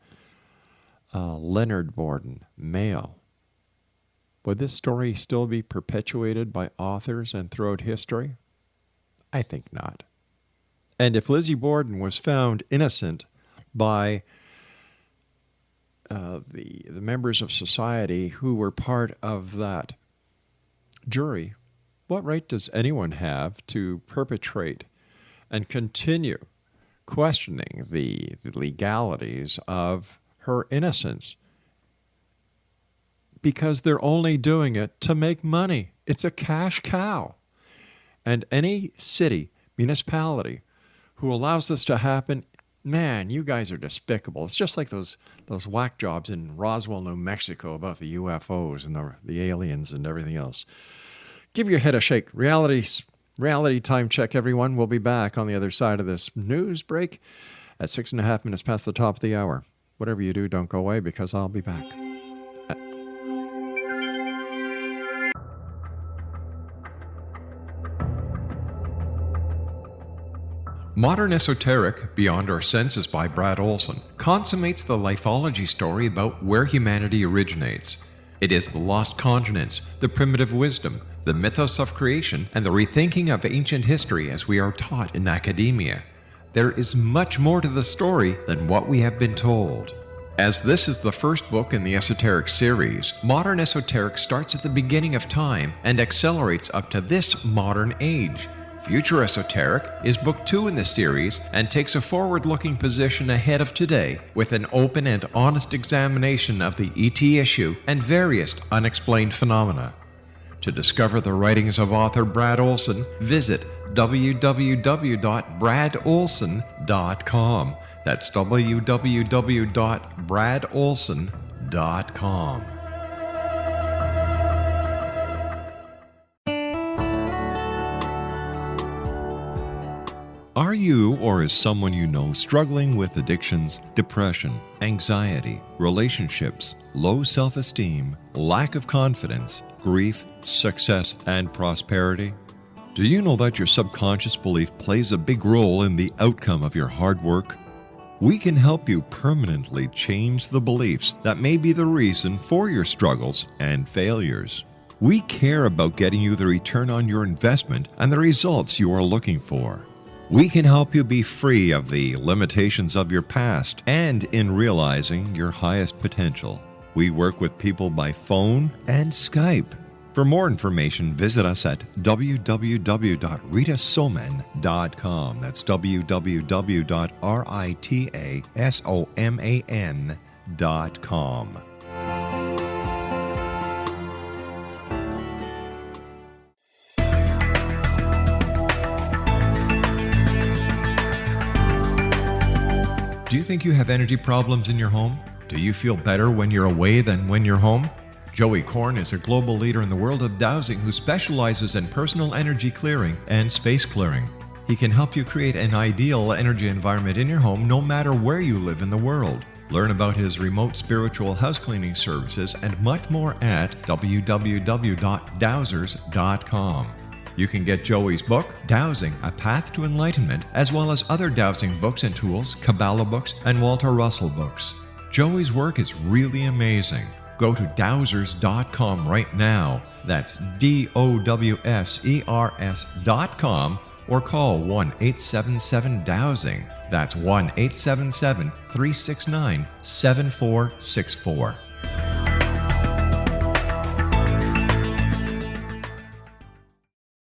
Leonard Borden, male, would this story still be perpetuated by authors and throughout history? I think not. And if Lizzie Borden was found innocent by the members of society who were part of that jury, what right does anyone have to perpetrate and continue questioning the legalities of her innocence? Because they're only doing it to make money. It's a cash cow. And any city, municipality, who allows this to happen, man, you guys are despicable. It's just like those whack jobs in Roswell, New Mexico about the UFOs and the aliens and everything else. Give your head a shake. Reality time check, everyone. We'll be back on the other side of this news break at 6.5 minutes past the top of the hour. Whatever you do, don't go away, because I'll be back. Modern Esoteric, Beyond Our Senses by Brad Olson, consummates the lifology story about where humanity originates. It is the lost continents, the primitive wisdom, the mythos of creation, and the rethinking of ancient history as we are taught in academia. There is much more to the story than what we have been told. As this is the first book in the Esoteric series, Modern Esoteric starts at the beginning of time and accelerates up to this modern age. Future Esoteric is book 2 in the series and takes a forward-looking position ahead of today with an open and honest examination of the ET issue and various unexplained phenomena. To discover the writings of author Brad Olson, visit www.bradolson.com. That's www.bradolson.com. Are you or is someone you know struggling with addictions, depression, anxiety, relationships, low self-esteem, lack of confidence, grief, success, and prosperity? Do you know that your subconscious belief plays a big role in the outcome of your hard work? We can help you permanently change the beliefs that may be the reason for your struggles and failures. We care about getting you the return on your investment and the results you are looking for. We can help you be free of the limitations of your past and in realizing your highest potential. We work with people by phone and Skype. For more information, visit us at www.ritasoman.com. That's www.ritasoman.com. Do you think you have energy problems in your home? Do you feel better when you're away than when you're home? Joey Korn is a global leader in the world of dowsing who specializes in personal energy clearing and space clearing. He can help you create an ideal energy environment in your home no matter where you live in the world. Learn about his remote spiritual house cleaning services and much more at www.dowsers.com. You can get Joey's book, Dowsing, A Path to Enlightenment, as well as other dowsing books and tools, Kabbalah books, and Walter Russell books. Joey's work is really amazing. Go to dowsers.com right now. That's DOWSERS.com or call 1-877-DOWSING. That's 1-877-369-7464.